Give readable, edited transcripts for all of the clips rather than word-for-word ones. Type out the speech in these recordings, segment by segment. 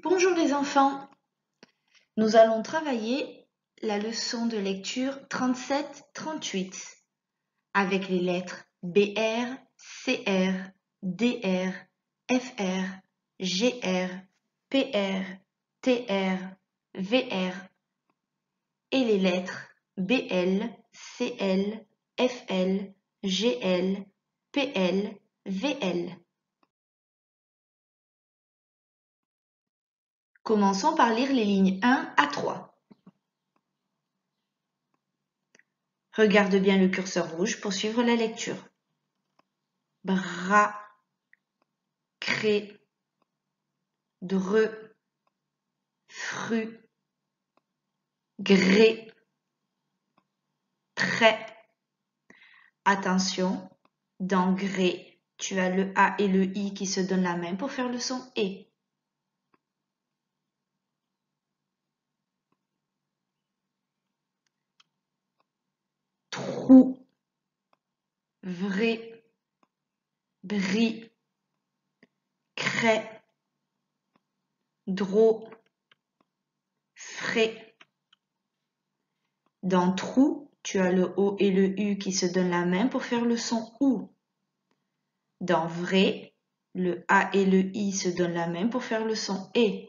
Bonjour les enfants, nous allons travailler la leçon de lecture 37-38 avec les lettres BR, CR, DR, FR, GR, PR, TR, VR et les lettres BL, CL, FL, GL, PL, VL. Commençons par lire les lignes 1 à 3. Regarde bien le curseur rouge pour suivre la lecture. Bras, cré, dre, fru, gré, trait. Attention, dans gré, tu as le A et le I qui se donnent la main pour faire le son E. Trou, vrai, bris, cray, dro, frais. Dans trou, tu as le O et le U qui se donnent la main pour faire le son OU. Dans vrai, le A et le I se donnent la main pour faire le son E.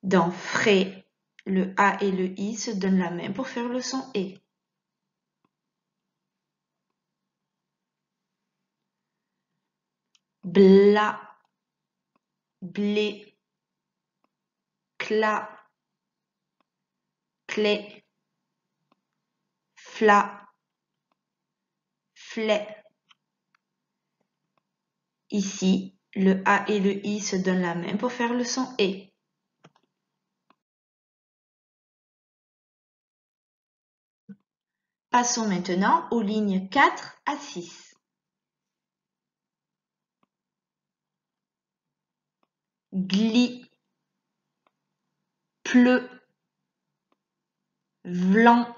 Dans frais, le A et le I se donnent la main pour faire le son E. Bla, blé, cla, clé, fla, flé. Ici, le A et le I se donnent la main pour faire le son E. Passons maintenant aux lignes 4 à 6. Glis, pleu, vlan,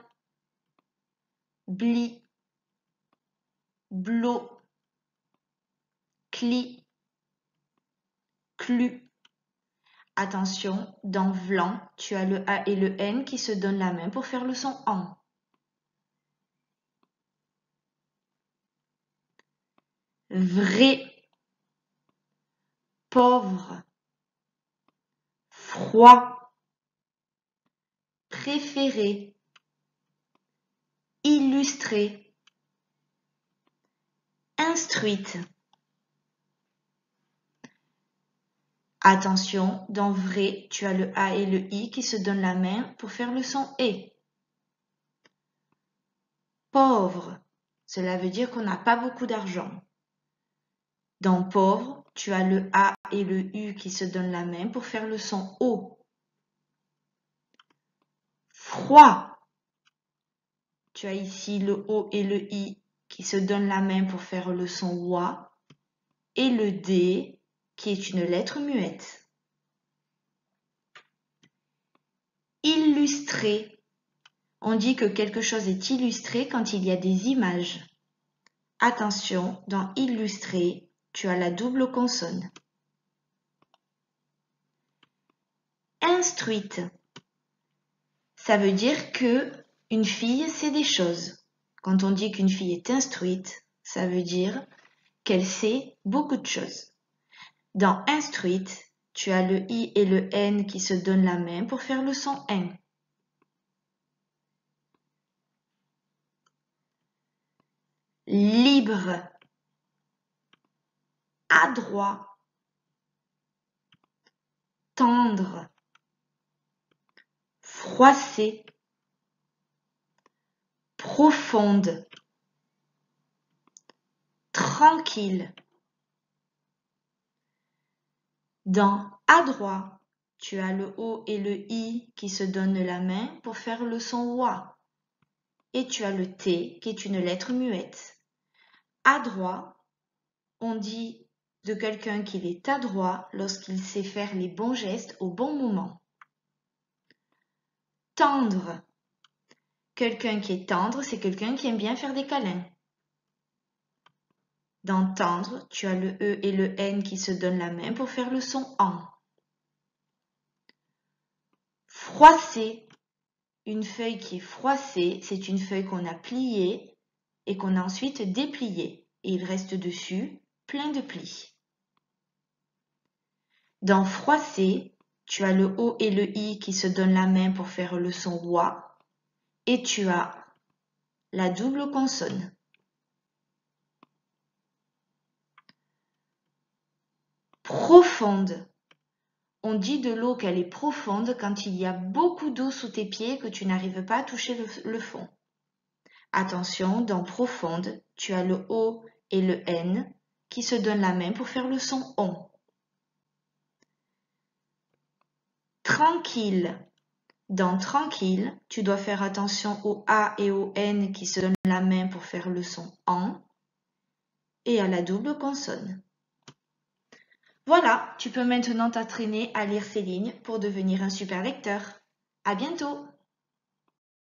bli, blot, cli, clu. Attention, dans vlan, tu as le A et le N qui se donnent la main pour faire le son en. Vrai, pauvre, froid, préféré, illustré, instruite. Attention, dans vrai, tu as le A et le I qui se donnent la main pour faire le son E. Pauvre, cela veut dire qu'on n'a pas beaucoup d'argent. Dans pauvre, tu as le A et le U qui se donnent la main pour faire le son O. Froid, tu as ici le O et le I qui se donnent la main pour faire le son OA et le D qui est une lettre muette. Illustré, on dit que quelque chose est illustré quand il y a des images. Attention, dans illustré, tu as la double consonne. Instruite, ça veut dire que une fille sait des choses. Quand on dit qu'une fille est instruite, ça veut dire qu'elle sait beaucoup de choses. Dans instruite, tu as le I et le N qui se donnent la main pour faire le son N. Libre, adroit, tendre, froissé, profonde, tranquille. Dans adroit, tu as le O et le I qui se donnent la main pour faire le son OA. Et tu as le T qui est une lettre muette. Adroit, on dit de quelqu'un qu'il est adroit lorsqu'il sait faire les bons gestes au bon moment. Tendre, quelqu'un qui est tendre, c'est quelqu'un qui aime bien faire des câlins. Dans tendre, tu as le E et le N qui se donnent la main pour faire le son en. Froisser. Une feuille qui est froissée, c'est une feuille qu'on a pliée et qu'on a ensuite dépliée. Et il reste dessus plein de plis. Dans froisser, tu as le O et le I qui se donnent la main pour faire le son roi. Et tu as la double consonne. Profonde. On dit de l'eau qu'elle est profonde quand il y a beaucoup d'eau sous tes pieds et que tu n'arrives pas à toucher le fond. Attention, dans profonde, tu as le O et le N qui se donnent la main pour faire le son ON. Tranquille. Dans tranquille, tu dois faire attention au A et au N qui se donnent la main pour faire le son AN et à la double consonne. Voilà, tu peux maintenant t'entraîner à lire ces lignes pour devenir un super lecteur. À bientôt!